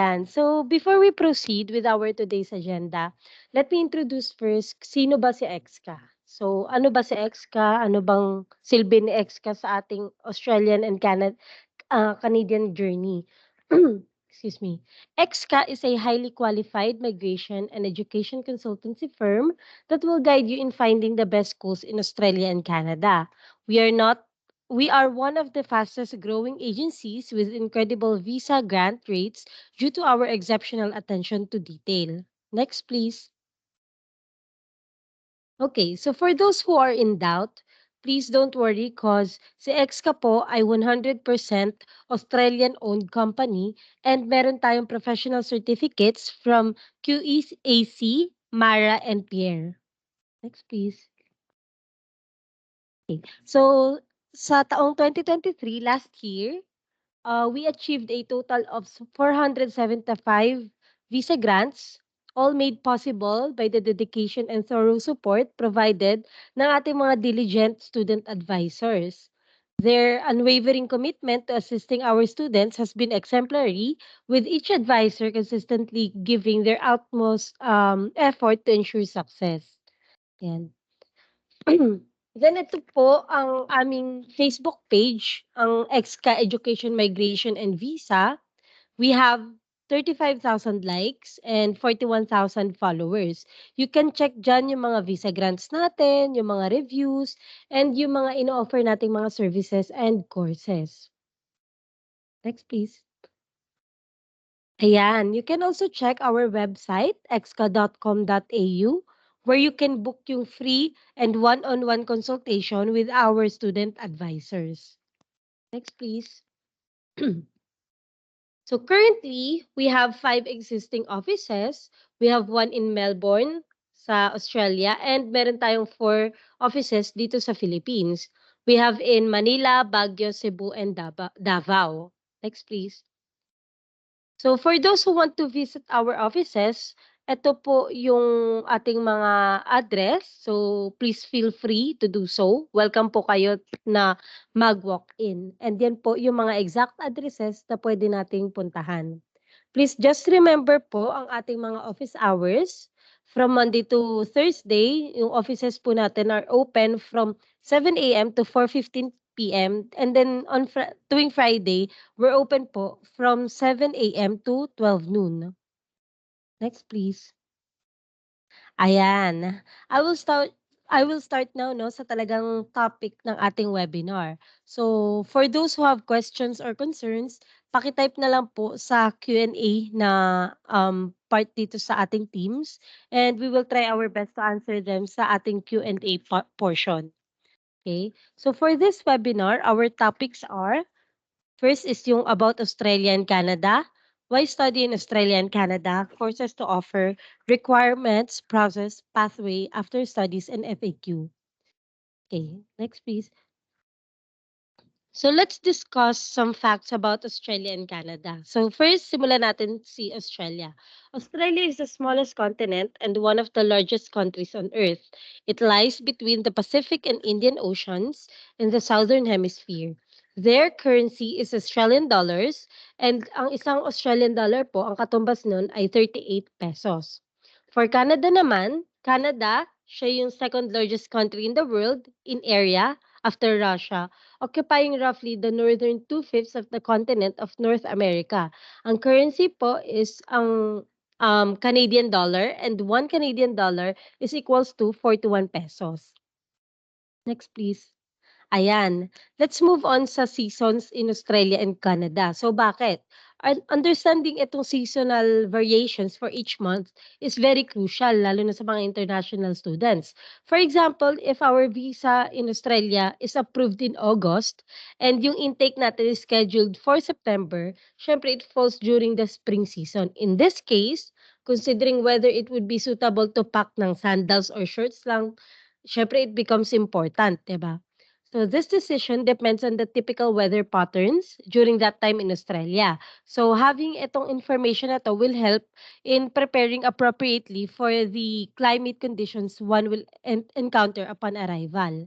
Ayan. So, before we proceed with our today's agenda, let me introduce first, sino ba si Exca? So, ano ba si Exca? Ano bang silbi ni Exca sa ating Australian and Canadian journey? Excuse me. Exca is a highly qualified migration and education consultancy firm that will guide you in finding the best schools in Australia and Canada. We are not we are one of the fastest growing agencies with incredible visa grant rates due to our exceptional attention to detail. Next, please. Okay, so for those who are in doubt, please don't worry cause si Exca po ay 100% Australian-owned company and meron tayong professional certificates from QEAC, Mara, and Pierre. Next, please. Okay. So, sa taong 2023, last year, we achieved a total of 475 visa grants, all made possible by the dedication and thorough support provided ng ating mga diligent student advisors. Their unwavering commitment to assisting our students has been exemplary, with each advisor consistently giving their utmost effort to ensure success. Yan. Then ito po ang aming Facebook page, ang EXCA Education, Migration and Visa. We have 35,000 likes and 41,000 followers. You can check dyan yung mga visa grants natin, yung mga reviews, and yung mga ino-offer nating mga services and courses. Next, please. Ayan, you can also check our website, exca.com.au, where you can book yung free and one-on-one consultation with our student advisors. Next, please. So currently, we have 5 existing offices. We have one in Melbourne, sa Australia, and meron tayong 4 offices dito sa Philippines. We have in Manila, Baguio, Cebu, and Davao. Next, please. So for those who want to visit our offices, ito po yung ating mga address. So please feel free to do so. Welcome po kayo na mag-walk in. And yan po yung mga exact addresses na pwede nating puntahan. Please just remember po ang ating mga office hours. From Monday to Thursday, yung offices po natin are open from 7 a.m. to 4:15 p.m. And then on tuwing Friday, we're open po from 7 a.m. to 12 noon. Next, please. Ayan. I will start I will start now no sa talagang topic ng ating webinar. So, for those who have questions or concerns, paki-type na lang po sa Q&A na part dito sa ating Teams, and we will try our best to answer them sa ating Q&A portion. Okay? So, for this webinar, our topics are: first is yung about Australia and Canada. Why study in Australia and Canada? Courses to offer, requirements, process, pathway, after studies, and FAQ. Okay, next please. So let's discuss some facts about Australia and Canada. So first, simulan natin si Australia. Australia is the smallest continent and one of the largest countries on Earth. It lies between the Pacific and Indian Oceans in the southern hemisphere. Their currency is Australian dollars, and ang isang Australian dollar po, ang katumbas nun ay 38 pesos. For Canada naman, Canada, siya yung second largest country in the world in area after Russia, occupying roughly the northern two-fifths of the continent of North America. Ang currency po is ang Canadian dollar, and 1 Canadian dollar is equals to 41 pesos. Next, please. Ayan. Let's move on sa seasons in Australia and Canada. So bakit? Understanding itong seasonal variations for each month is very crucial, lalo na sa mga international students. For example, if our visa in Australia is approved in August and yung intake natin is scheduled for September, syempre it falls during the spring season. In this case, considering whether it would be suitable to pack ng sandals or shorts lang, syempre it becomes important, 'di ba? So this decision depends on the typical weather patterns during that time in Australia. So having itong information na to will help in preparing appropriately for the climate conditions one will encounter upon arrival.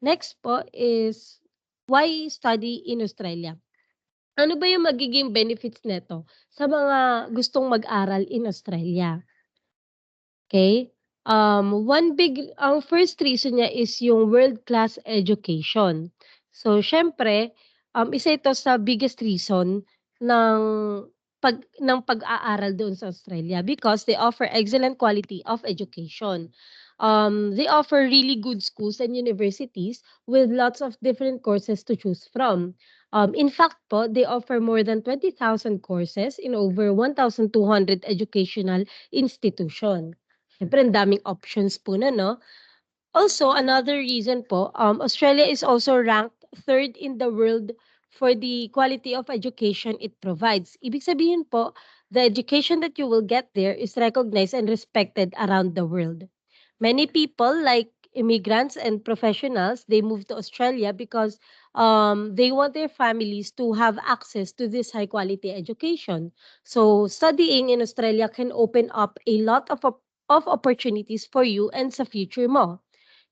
Next po is why study in Australia? Ano ba yung magiging benefits nito sa mga gustong mag-aral in Australia? Okay. Ang first reason niya is yung world-class education. So siyempre, isa ito sa biggest reason ng ng pag-aaral doon sa Australia because they offer excellent quality of education. They offer really good schools and universities with lots of different courses to choose from. In fact po, they offer more than 20,000 courses in over 1,200 educational institution. Siyempre ang daming options po nun 'no. Also, another reason po, Australia is also ranked third in the world for the quality of education it provides. Ibig sabihin po, the education that you will get there is recognized and respected around the world. Many people, like immigrants and professionals, they move to Australia because they want their families to have access to this high quality education. So, studying in Australia can open up a lot of opportunities for you and sa future mo.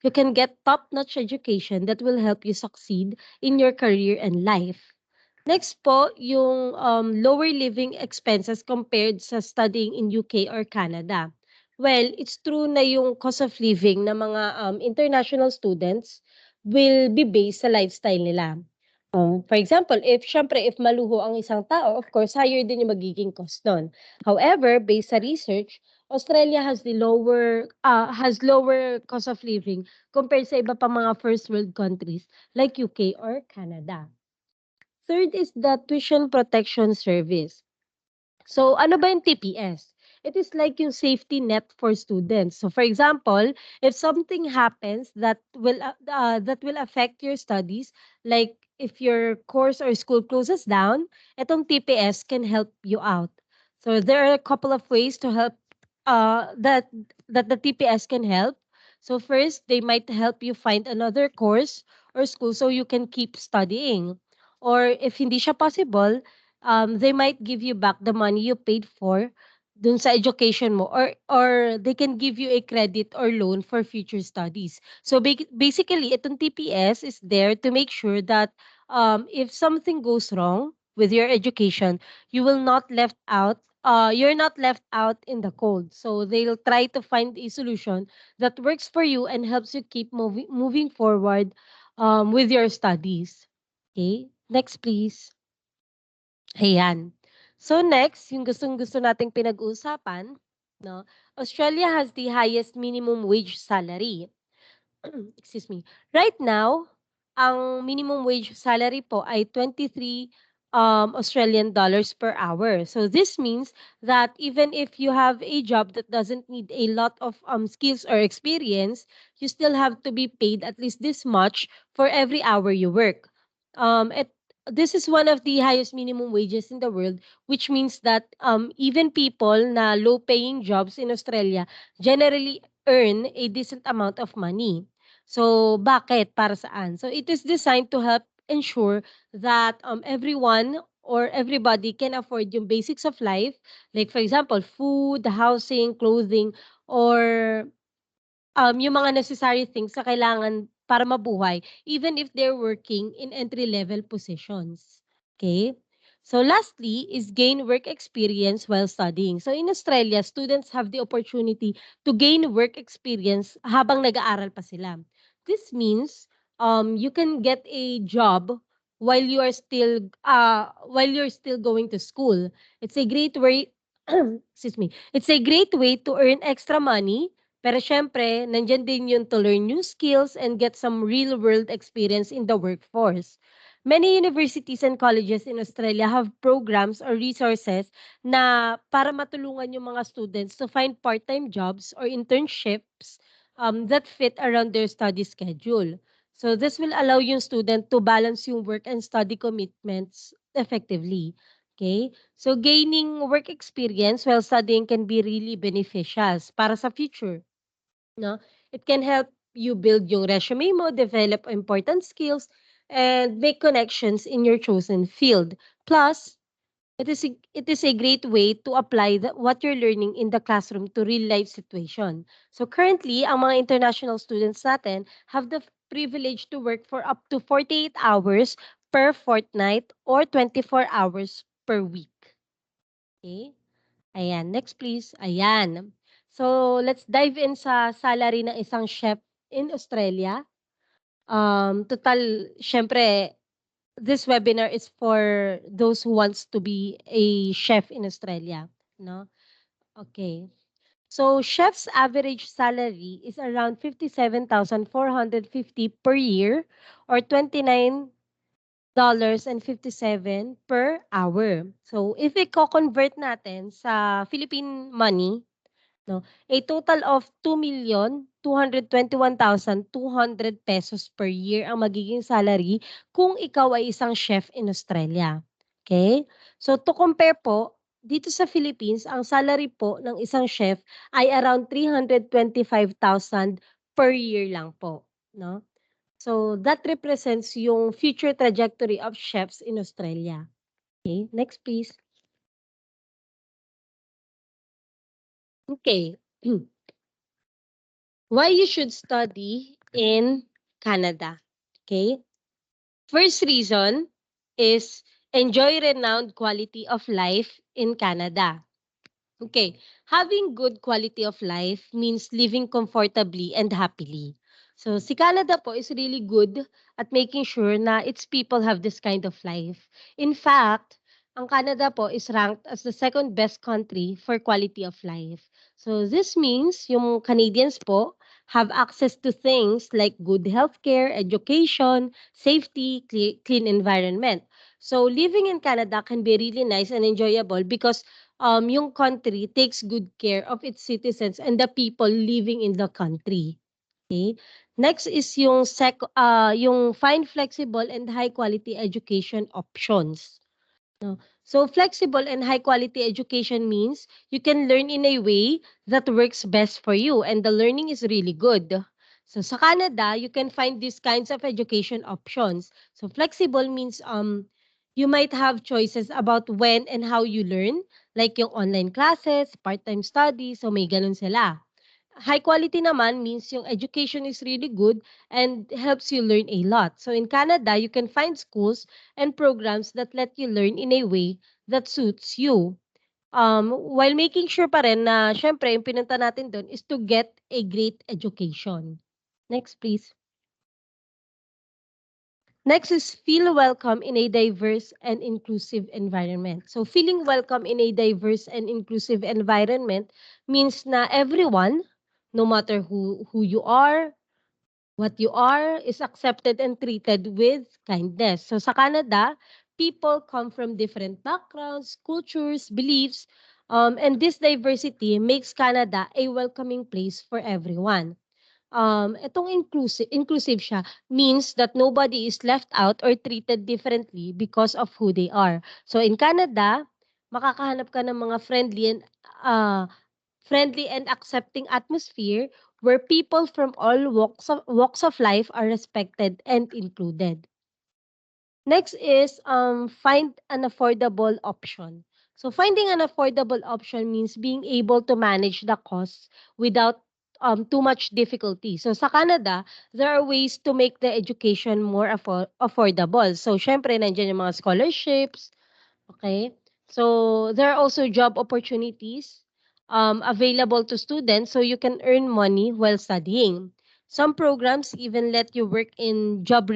You can get top-notch education that will help you succeed in your career and life. Next po, yung lower living expenses compared sa studying in UK or Canada. Well, it's true na yung cost of living ng mga international students will be based sa lifestyle nila. For example, if maluho ang isang tao, of course, higher din yung magiging cost nun. However, based sa research, Australia has lower cost of living compared sa iba pang mga first world countries like UK or Canada. Third is the tuition protection service. So, ano ba yung TPS? It is like yung safety net for students. So, for example, if something happens that will affect your studies, like if your course or school closes down, itong TPS can help you out. So, there are a couple of ways to help that the TPS can help. So, first, they might help you find another course or school so you can keep studying. Or if hindi siya possible, they might give you back the money you paid for dun sa education mo or they can give you a credit or loan for future studies. So basically, itong TPS is there to make sure that if something goes wrong with your education, you're not left out in the cold. So they'll try to find a solution that works for you and helps you keep moving forward with your studies. Okay? Next, please. Ayan. So next, yung gustong-gusto nating pinag-uusapan, 'no, Australia has the highest minimum wage salary. Excuse me. Right now, ang minimum wage salary po ay 23 Australian dollars per hour. So this means that even if you have a job that doesn't need a lot of skills or experience, you still have to be paid at least this much for every hour you work. It This is one of the highest minimum wages in the world, which means that even people na low paying jobs in Australia generally earn a decent amount of money. So, bakit? Para saan? So, it is designed to help ensure that everyone or everybody can afford yung basics of life. Like, for example, food, housing, clothing, or yung mga necessary things na kailangan para mabuhay, even if they're working in entry-level positions. Okay. So lastly is gain work experience while studying. So in Australia, students have the opportunity to gain work experience habang nag-aaral pa sila. This means you can get a job while you're still going to school. It's a great way excuse me. It's a great way to earn extra money, pero siyempre nandiyan din yun to learn new skills and get some real world experience in the workforce. Many universities and colleges in Australia have programs or resources na para matulungan yung mga students to find part-time jobs or internships that fit around their study schedule. So this will allow yung student to balance yung work and study commitments effectively. Okay? So gaining work experience while studying can be really beneficial para sa future. No? It can help you build yung resume mo, develop important skills, and make connections in your chosen field. Plus, it is a great way to apply what you're learning in the classroom to real life situation. So currently, ang mga international students natin have the privilege to work for up to 48 hours per fortnight or 24 hours per week. Okay? Ayan, next please. Ayan. So, let's dive in sa salary ng isang chef in Australia. Total, syempre, this webinar is for those who wants to be a chef in Australia, no? Okay. So, chef's average salary is around 57,450 per year or $29.57 per hour. So, if i-co-convert natin sa Philippine money, no, a total of 2,221,200 pesos per year ang magiging salary kung ikaw ay isang chef in Australia. Okay? So, to compare po, dito sa Philippines, ang salary po ng isang chef ay around 325,000 per year lang po. No? So, that represents yung future trajectory of chefs in Australia. Okay, next please. Okay. Why you should study in Canada? Okay. First reason is enjoy renowned quality of life in Canada. Okay. Having good quality of life means living comfortably and happily. So, si Canada po is really good at making sure na its people have this kind of life. In fact, ang Canada po is ranked as the second best country for quality of life. So, this means yung Canadians po have access to things like good healthcare, education, safety, clean environment. So, living in Canada can be really nice and enjoyable because yung country takes good care of its citizens and the people living in the country. Okay? Next is yung find flexible and high quality education options. No. So flexible and high quality education means you can learn in a way that works best for you and the learning is really good. So sa Canada, you can find these kinds of education options. So flexible means you might have choices about when and how you learn, like yung online classes, part-time studies, so may ganun sila. High quality naman means yung education is really good and helps you learn a lot. So in Canada, you can find schools and programs that let you learn in a way that suits you. While making sure pa rin na syempre yung pinunta natin doon is to get a great education. Next please. Next is feel welcome in a diverse and inclusive environment. So feeling welcome in a diverse and inclusive environment means na everyone, no matter who you are, what you are, is accepted and treated with kindness. So sa Canada, people come from different backgrounds, cultures, beliefs, and this diversity makes Canada a welcoming place for everyone. Itong inclusive siya means that nobody is left out or treated differently because of who they are. So in Canada, makakahanap ka ng mga uh, friendly and accepting atmosphere where people from all walks of life are respected and included. Next is find an affordable option. So finding an affordable option means being able to manage the costs without too much difficulty. So sa Canada, there are ways to make the education more affordable. So syempre nandiyan yung mga scholarships, okay? So there are also job opportunities available to students so you can earn money while studying. Some programs even let you work in a job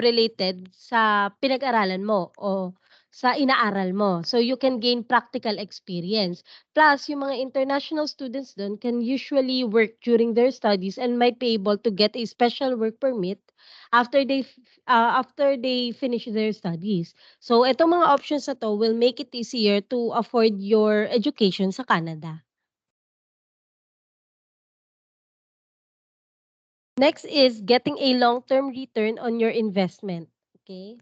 related sa pinag-aralan mo o sa inaaral mo. So you can gain practical experience. Plus, yung mga international students dun can usually work during their studies and might be able to get a special work permit after they finish their studies. So itong mga options na 'to will make it easier to afford your education sa Canada. Next is getting a long-term return on your investment, okay?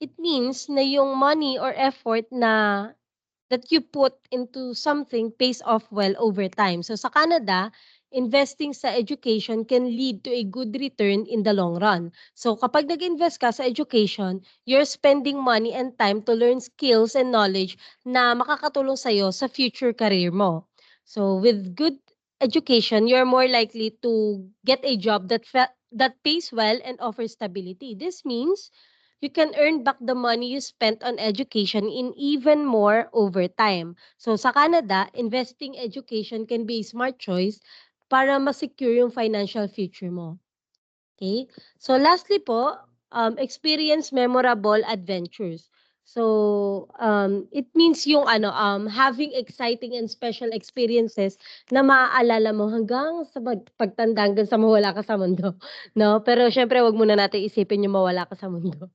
It means na yung money or effort that you put into something pays off well over time. So sa Canada, investing sa education can lead to a good return in the long run. So kapag nag-invest ka sa education, you're spending money and time to learn skills and knowledge na makakatulong sa'yo sa future career mo. So with good education, you're more likely to get a job that pays well and offers stability. This means you can earn back the money you spent on education in even more over time. So sa Canada, investing education can be a smart choice para ma-secure yung financial future mo. Okay? So lastly po, experience memorable adventures. So, it means yung having exciting and special experiences na maaalala mo hanggang sa pagtanda, hanggang sa mawala ka sa mundo, 'no? Pero siyempre 'wag muna natin isipin yung mawala ka sa mundo.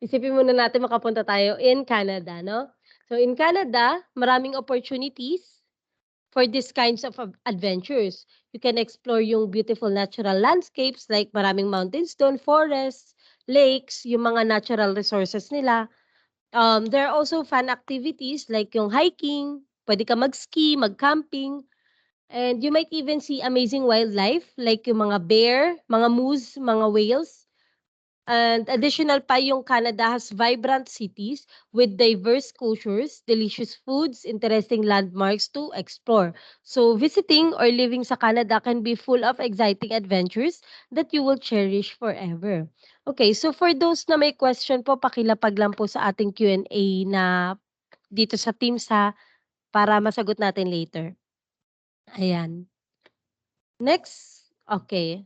Isipin muna natin makapunta tayo in Canada, 'no? So in Canada, maraming opportunities for these kinds of adventures. You can explore yung beautiful natural landscapes like maraming mountains doon, forests, lakes, yung mga natural resources nila. There are also fun activities like yung hiking, pwede ka mag-ski, mag-camping, and you might even see amazing wildlife like yung mga bear, mga moose, mga whales. And additional pa yung Canada has vibrant cities with diverse cultures, delicious foods, interesting landmarks to explore. So visiting or living sa Canada can be full of exciting adventures that you will cherish forever. Okay, so for those na may question po, pakilapag lang po sa ating Q&A na dito sa Teams ha, para masagot natin later. Ayan. Next, okay.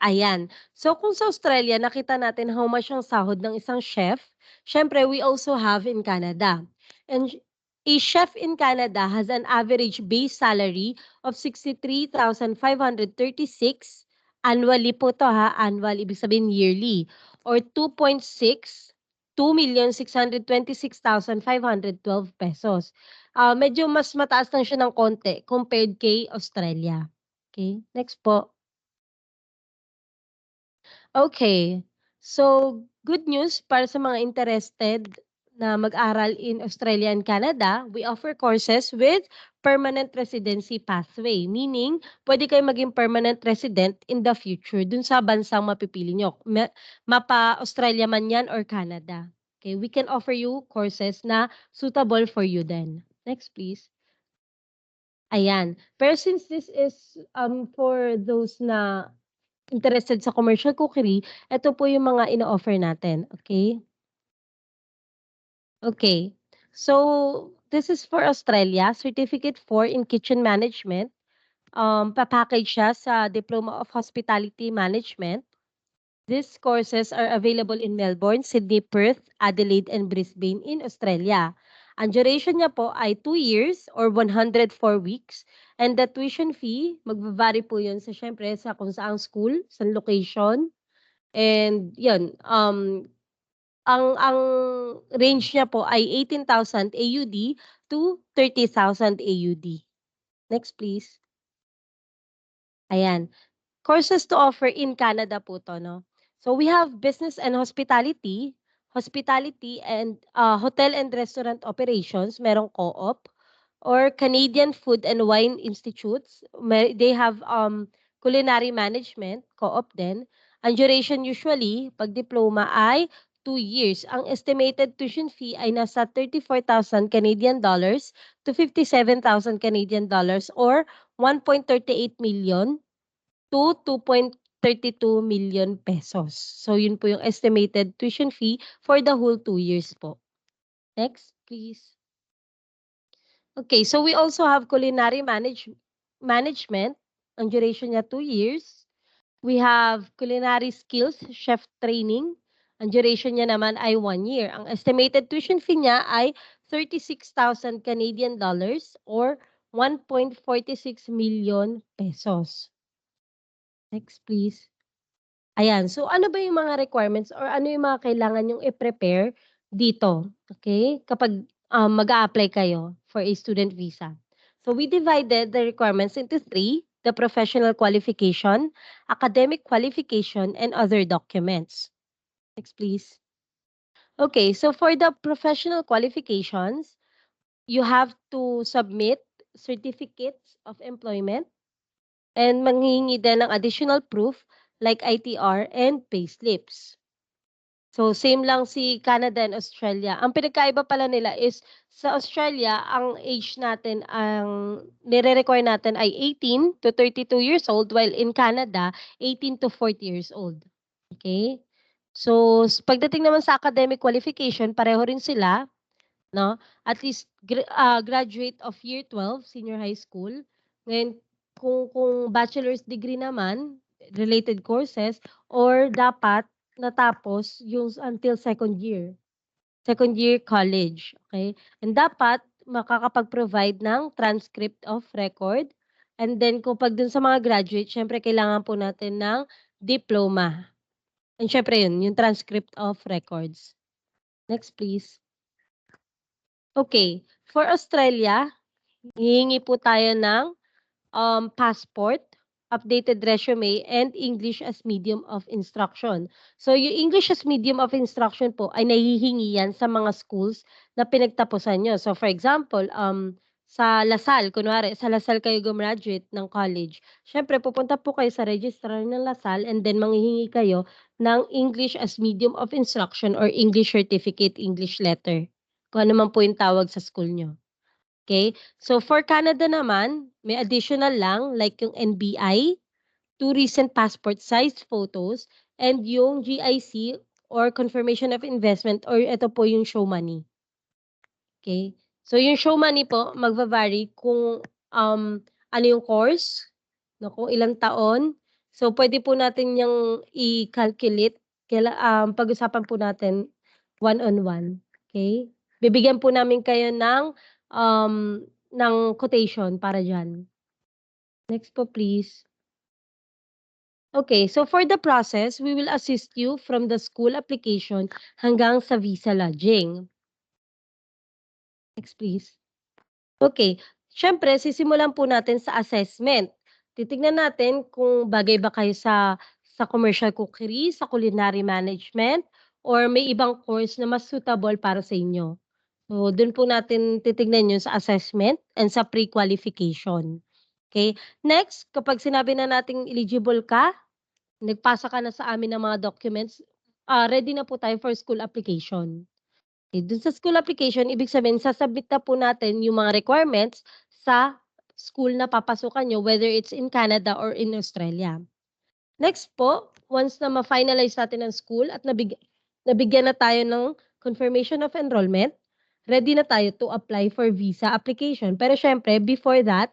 Ayan. So kung sa Australia nakita natin how much ang sahod ng isang chef, siyempre we also have in Canada. And a chef in Canada has an average base salary of 63,536 annually po to ha, annual ibig sabihin yearly, or 2.6 2,626,512 pesos. Medyo mas mataas lang siya ng konti compared kay Australia. Okay, next po. Okay. So, good news para sa mga interested na mag-aral in Australia and Canada, we offer courses with permanent residency pathway. Meaning, pwede kayo maging permanent resident in the future dun sa bansang mapipili nyo. Mapa-Australia man yan or Canada. Okay, we can offer you courses na suitable for you then. Next, please. Ayan. Pero since this is for those na interested sa commercial cookery, eto po yung mga ino-offer natin, okay? Okay. So, this is for Australia, Certificate 4 in Kitchen Management. Pa-package siya sa Diploma of Hospitality Management. These courses are available in Melbourne, Sydney, Perth, Adelaide, and Brisbane in Australia. Ang duration niya po ay 2 years or 104 weeks. And the tuition fee, magva-vary po yun sa siyempre sa kung saang school, sa location. And yun, ang range niya po ay 18,000 AUD to 30,000 AUD. Next please. Ayan. Courses to offer in Canada po 'to 'no. So we have business and hospitality, hospitality and, hotel and restaurant operations, merong co-op or Canadian Food and Wine Institutes, they have, culinary management, co-op din. Ang duration usually 'pag diploma ay 2 years. Ang estimated tuition fee ay nasa 34,000 Canadian dollars to 57,000 Canadian dollars or 1.38 million to 2.32 million pesos. So yun po yung estimated tuition fee for the whole 2 years po. Next, please. Okay, so we also have culinary management. Ang duration niya 2 years. We have culinary skills, chef training. Ang duration niya naman ay 1 year. Ang estimated tuition fee niya ay 36,000 Canadian dollars or 1.46 million pesos. Next, please. Ayan, so ano ba yung mga requirements or ano yung mga kailangan yung i-prepare dito, okay, kapag, mag-a-apply kayo for a student visa. So we divided the requirements into 3, the professional qualification, academic qualification, and other documents. Next, please. Okay, so for the professional qualifications, you have to submit certificates of employment and manghihingi din ng additional proof like ITR and payslips. So, same lang si Canada and Australia. Ang pinagkaiba pala nila is sa Australia, ang age natin, ang nire-require natin ay 18 to 32 years old, while in Canada, 18 to 40 years old. Okay? So, pagdating naman sa academic qualification, pareho rin sila, no? At least graduate of year 12, senior high school. Ngayon, kung bachelor's degree naman, related courses, or dapat natapos yung until second year college, okay? And dapat makakapag-provide ng transcript of record. And then kung 'pag dun sa mga graduate, siyempre kailangan po natin ng diploma. And siyempre yun, yung transcript of records. Next please. Okay, for Australia, hihingi po tayo ng passport, updated resume, and English as medium of instruction. So, yung English as medium of instruction po ay nahihingi yan sa mga schools na pinagtapusan nyo. So, for example, sa Lasal, kunwari, sa Lasal kayo gumraduate ng college. Siyempre, pupunta po kayo sa registrar ng Lasal and then manghihingi kayo ng English as medium of instruction or English certificate, English letter. Kung ano man po yung tawag sa school nyo. Okay? So for Canada naman, may additional lang like yung NBI, 2 recent passport size photos, and yung GIC or confirmation of investment or ito po yung show money. Okay? So yung show money po magva-vary kung ano yung course, no, kung ilang taon. So pwede po natin yung i-calculate. Pag-usapan po natin one-on-one. Okay? Bibigyan po namin kayo ng quotation para diyan. Next po please. Okay, so for the process, we will assist you from the school application hanggang sa visa lodging. Next please. Okay, siyempre sisimulan po natin sa assessment. Titignan natin kung bagay ba kayo sa commercial cookery, sa culinary management, or may ibang course na mas suitable para sa inyo. So, dun po natin titignan yun sa assessment and sa pre-qualification. Okay? Next, kapag sinabi na nating eligible ka, nagpasa ka na sa amin ng mga documents, ready na po tayo for school application. Okay, dun sa school application, ibig sabihin sasubmit na po natin yung mga requirements sa school na papasukan nyo, whether it's in Canada or in Australia. Next po, once na ma-finalize natin ang school at nabigyan na tayo ng confirmation of enrollment, ready na tayo to apply for visa application. Pero syempre, before that,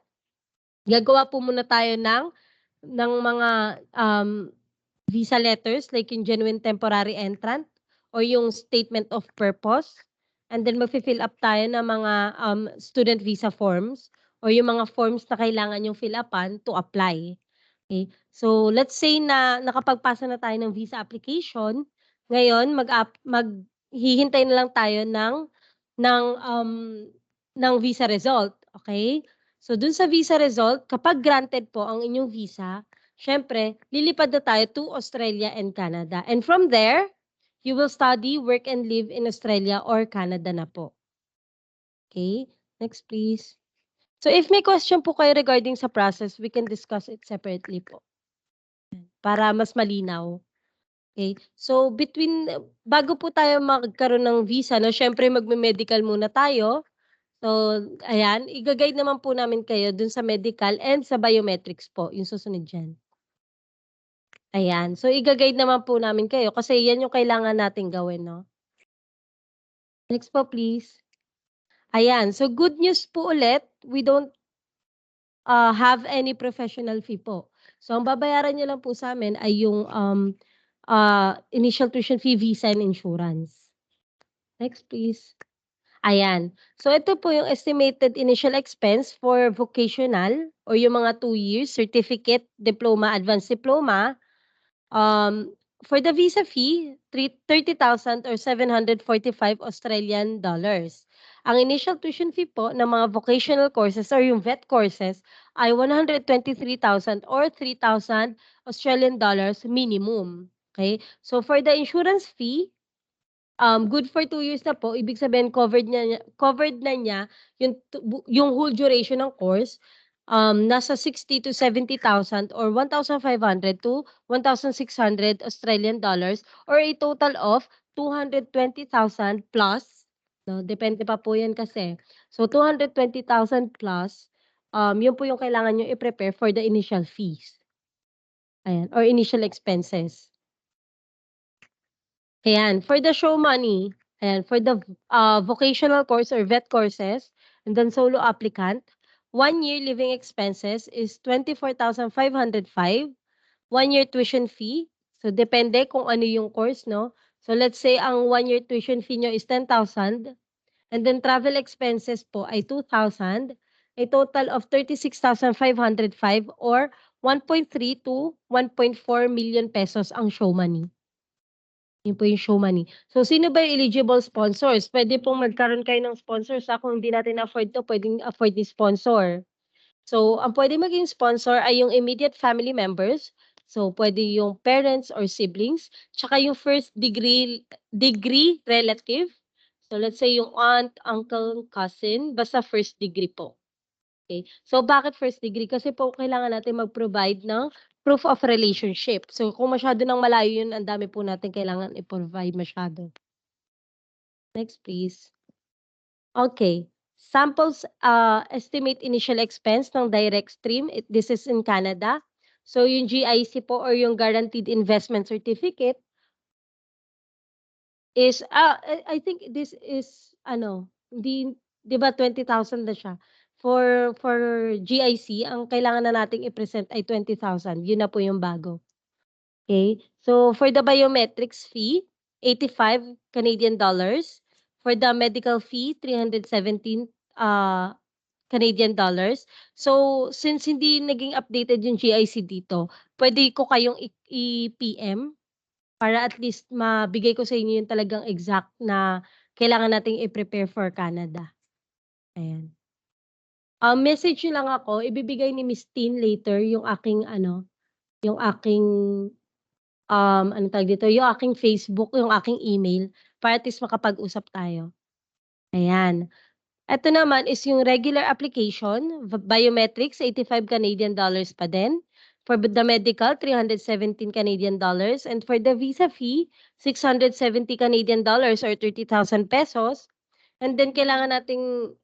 gagawa po muna tayo ng mga visa letters like yung genuine temporary entrant or yung statement of purpose. And then magfi-fill up tayo ng mga student visa forms or yung mga forms na kailangan yung fill upan to apply. Okay. So let's say na nakapagpasa na tayo ng visa application, ngayon maghihintay na lang tayo ng ng visa result, okay? So dun sa visa result, kapag granted po ang inyong visa, siyempre lilipad na tayo to Australia and Canada. And from there, you will study, work, and live in Australia or Canada na po. Okay? Next please. So if may question po kayo regarding sa process, we can discuss it separately po. Para mas malinaw. Okay. So bago po tayo magkaroon ng visa 'no, siyempre magme-medical muna tayo. So ayan, iga-guide naman po namin kayo dun sa medical and sa biometrics po, yung susunod diyan. Ayan, so iga-guide naman po namin kayo kasi yan yung kailangan nating gawin 'no. Next po please. Ayan, so good news po ulit, we don't have any professional fee po. So ang babayaran niyo lang po sa'min ay yung initial tuition fee, visa, and insurance. Next please. Ayan. So ito po yung estimated initial expense for vocational or yung mga 2 years, certificate, diploma, advanced diploma. For the visa fee, 30,000 or 745 Australian dollars. Ang initial tuition fee po ng mga vocational courses or yung VET courses ay 123,000 or 3,000 Australian dollars minimum. Okay? So for the insurance fee, good for 2 years na po, ibig sabihin covered na niya yung whole duration ng course. Nasa 60 to 70,000 or 1,500 to 1,600 Australian dollars or a total of 220,000 plus, 'no, depende pa po 'yan kasi. So, 220,000 plus, 'yun po yung kailangan niyong i-prepare for the initial fees, ayan, or initial expenses. Ayan, for the show money, ayan, for the, vocational course or vet courses and then solo applicant, 1 year living expenses is 24,505. 1 year tuition fee, so depende kung ano yung course 'no. So let's say ang 1 year tuition fee niyo is 10,000 and then travel expenses po ay 2,000, a total of 36,505 or 1.3 to 1.4 million pesos ang show money. Yun po yung show money. So sino ba yung eligible sponsors? Puwede pong magkaroon kayo ng sponsors, kung hindi natin afford 'to puwedeng afford ni sponsor. So, ang puwedeng maging sponsor ay yung immediate family members. So, puwede yung parents or siblings, tsaka yung first degree degree relative. So, let's say yung aunt, uncle, cousin, basta first degree po, okey. So, bakit first degree? Kasi po kailangan natin mag-provide ng proof of relationship. So, kung masyado ng malayo yun, ang dami po natin kailangan i-provide masyado. Next please. Okay. Samples, estimate initial expense ng direct stream, this is in Canada. So yung GIC po or yung Guaranteed Investment Certificate is, I think this is ano, hindi 'di ba 20,000 na siya. For GIC ang kailangan na nating i-present ay 20,000, yun na po yung bago. Okay. So for the biometrics fee, 85 Canadian dollars. For the medical fee, 317 Canadian dollars. So since hindi naging updated yung GIC dito, puwede ko kayong i-PM para at least mabigay ko sa inyo yung talagang exact na kailangan nating i-prepare for Canada, ayan. Message niyo lang ako, ibibigay ni Miss Tin later yung aking ano, yung aking anong tawag dito, yung aking Facebook, yung aking email para at least makapag-usap tayo, ayan. Eto naman is yung regular application, biometrics, 85 Canadian dollars pa din. For the medical, 317 Canadian dollars and for the visa fee, 670 Canadian dollars or 30,000 pesos. And then kailangan nating,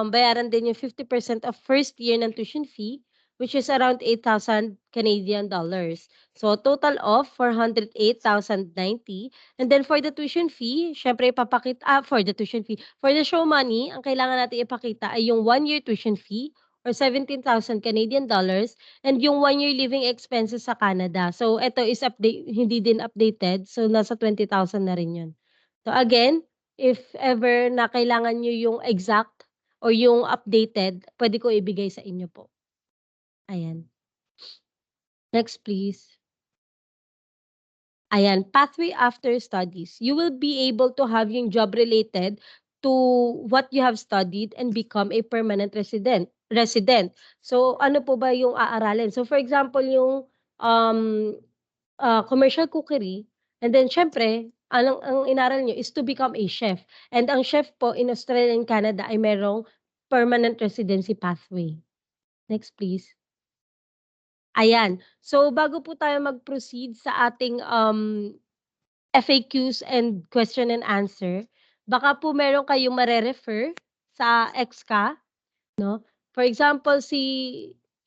bayaran din yung 50% of first year ng tuition fee, which is around 8,000 Canadian dollars. So total of 408,090 and then for the tuition fee, siyempre for the tuition fee, for the show money, ang kailangan natin ipakita ay yung 1 year tuition fee or 17,000 Canadian dollars and yung 1 year living expenses sa Canada. So eto is hindi din updated, so nasa 20,000 na rin yun. So again, if ever na kailangan niyo yung exact or yung updated, puwede ko ibigay sa inyo po. Ayan. Next please. Ayan, pathway after studies. You will be able to have yung job related to what you have studied and become a permanent resident. So, ano po ba yung aaralin? So, for example, yung, um, commercial cookery and then siyempre ang inaral niyo is to become a chef. And ang chef po in Australia and Canada ay merong permanent residency pathway. Next please. Ayan. So, bago po tayo mag-proceed sa ating, FAQs and question and answer, baka po meron kayong mare-refer sa EXCA, 'no? For example,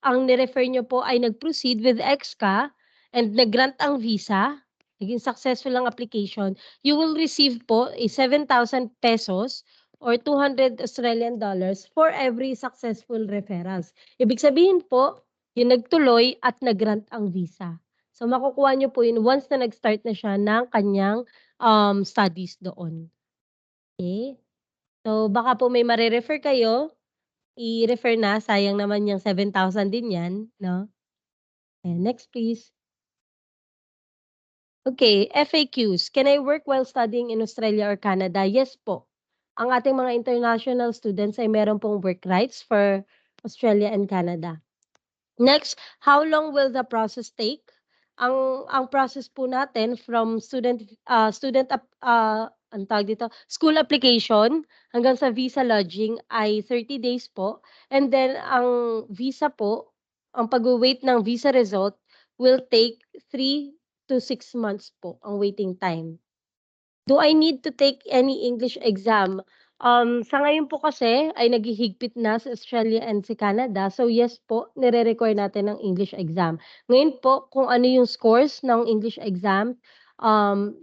ang ni-refer niyo po ay nag-proceed with EXCA and nag-grant ang visa, naging successful ang application, you will receive po a 7,000 pesos or 200 Australian dollars for every successful referrals. Ibig sabihin po, yung nagtuloy at nag-grant ang visa. So makukuha niyo po yun once na nag-start na siya ng kanyang, studies doon, okey? So baka po may mare-refer kayo, i-refer na sayang naman yang 7,000 din 'yan, 'no? Ayan, next please. Okay, FAQs. Can I work while studying in Australia or Canada? Yes po. Ang ating mga international students ay meron pong work rights for Australia and Canada. Next, how long will the process take? Ang process po natin from anong tawag dito, school application hanggang sa visa lodging ay 30 days po. And then ang visa po, ang pagwe-wait ng visa result will take 3 to 6 months po ang waiting time. Do I need to take any English exam? Sa ngayon po kasi ay naghihigpit na sa Australia and sa Canada. So yes po, nire-require natin ng English exam. Ngayon po, kung ano yung scores ng English exam,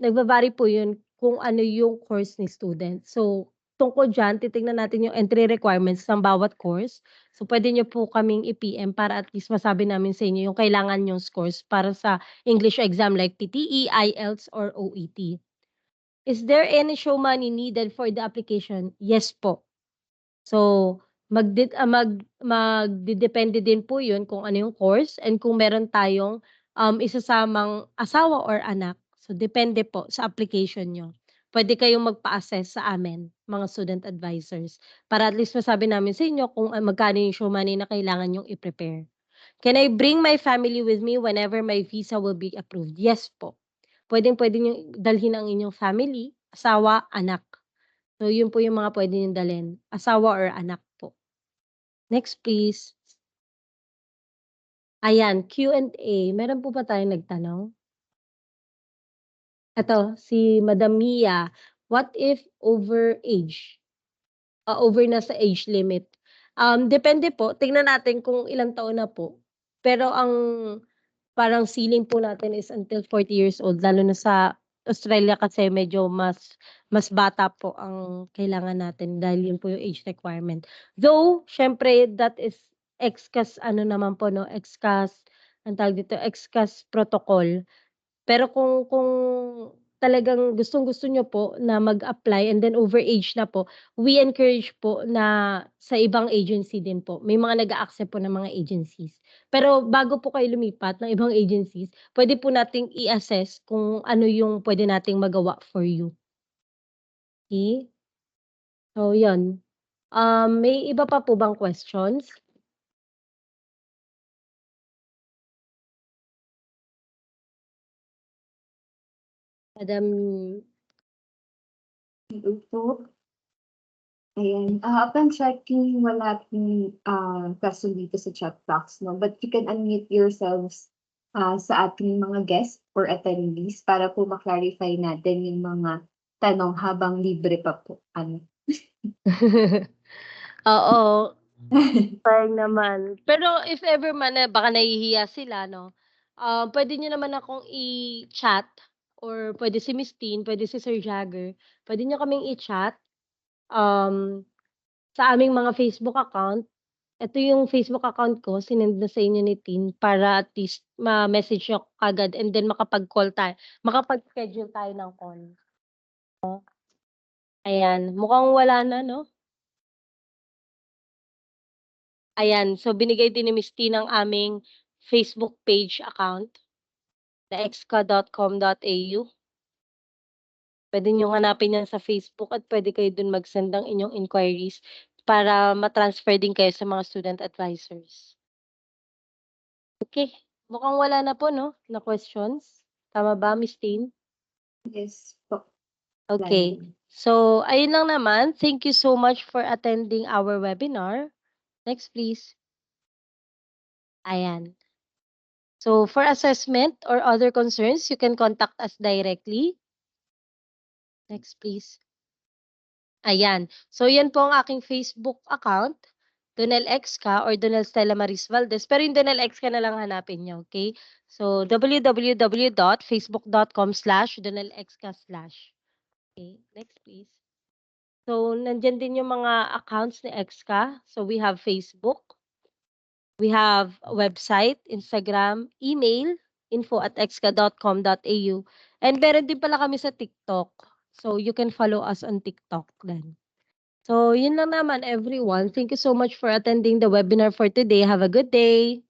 nagva-vary po yun kung ano yung course ni student. So tungkol diyan, titignan natin yung entry requirements ng bawat course. So puwede niyo po kaming i-PM para at least masabi namin sa inyo yung kailangan niyong scores para sa English exam like PTE, IELTS, or OET. Is there any show money needed for the application? Yes po. So, magdedepende din po 'yun kung ano yung course and kung meron tayong, isasamang asawa or anak. So, depende po sa application niyo. Puwede kayong magpa-assess sa amin, mga student advisors, para at least masabi namin sa inyo kung, magkano yung show money na kailangan niyong i-prepare. Can I bring my family with me whenever my visa will be approved? Yes po. Puwedeng-puwede niyong dalhin ang inyong family, asawa, anak. So, yun po yung mga puwede niyong dalhin, asawa or anak po. Next please. Ayan, Q&A. Meron po ba tayong nagtanong? Eto, si Madam Mia, what if over age? Over na sa age limit? Depende po, tingnan natin kung ilang taon na po. Pero ang parang ceiling po natin is until 40 years old lalo na sa Australia kasi medyo mas bata po ang kailangan natin dahil yun po yung age requirement. Though siyempre that is ex-cas ano naman po 'no, ex-cas anong tawag dito, ex-cas protocol. Pero kung talagang gustong-gusto niyo po na mag-apply and then overage na po, we encourage po na sa ibang agency din po. May mga nag-a-accept po ng mga agencies. Pero bago po kayo lumipat ng ibang agencies, puwede po nating i-assess kung ano yung puwede nating magawa for you, okey? So yun, may iba pa po bang questions? Madam Hello po. Ayan, upon checking wala pong, question dito sa chat box 'no, but you can unmute yourselves, sa ating mga guests or attendees para po ma-clarify natin yung mga tanong habang libre pa po ano. Oo. Sayang naman. Pero if ever man na baka nahihiya sila 'no, puwede niyo naman akong i-chat or puwede si Miss Tin, puwede si Sir Jagger, puwede niyo kaming i-chat, um, sa aming mga Facebook account. Ito yung Facebook account ko, sinend na sa inyo ni Tin para at least ma-message niyo kaagad and then makapag-schedule tayo ng call. Ayan, mukhang wala na 'no? Ayan, so binigay din ni Miss Tin ang aming Facebook page account. Exca.com.au. Puwede niyong hanapin 'yan sa Facebook at puwede kayo dun mag-send ng inyong inquiries para ma-transfer din kayo sa mga student advisors. Okey, mukhang wala na po 'no, na questions? Tama ba, Miss Tin? Yes po, wala na Okey. din. So, ayun lang naman. Thank you so much for attending our webinar. Next please. Ayan. So, for assessment or other concerns, you can contact us directly. Next please. Ayan. So, yan po ang aking Facebook account, Donel Exca or Donel Stella Maris Valdez. Pero yung Donel Exca na lang hanapin niyo, okay? So, www.facebook.com/donelexca/. Okay, next please. So, nandiyan din yung mga accounts ni Exca. So, we have Facebook, we have a website, Instagram, email, info@exca.com.au. And meron din pala kami sa TikTok. So, you can follow us on TikTok then. So, yun lang naman everyone. Thank you so much for attending the webinar for today. Have a good day.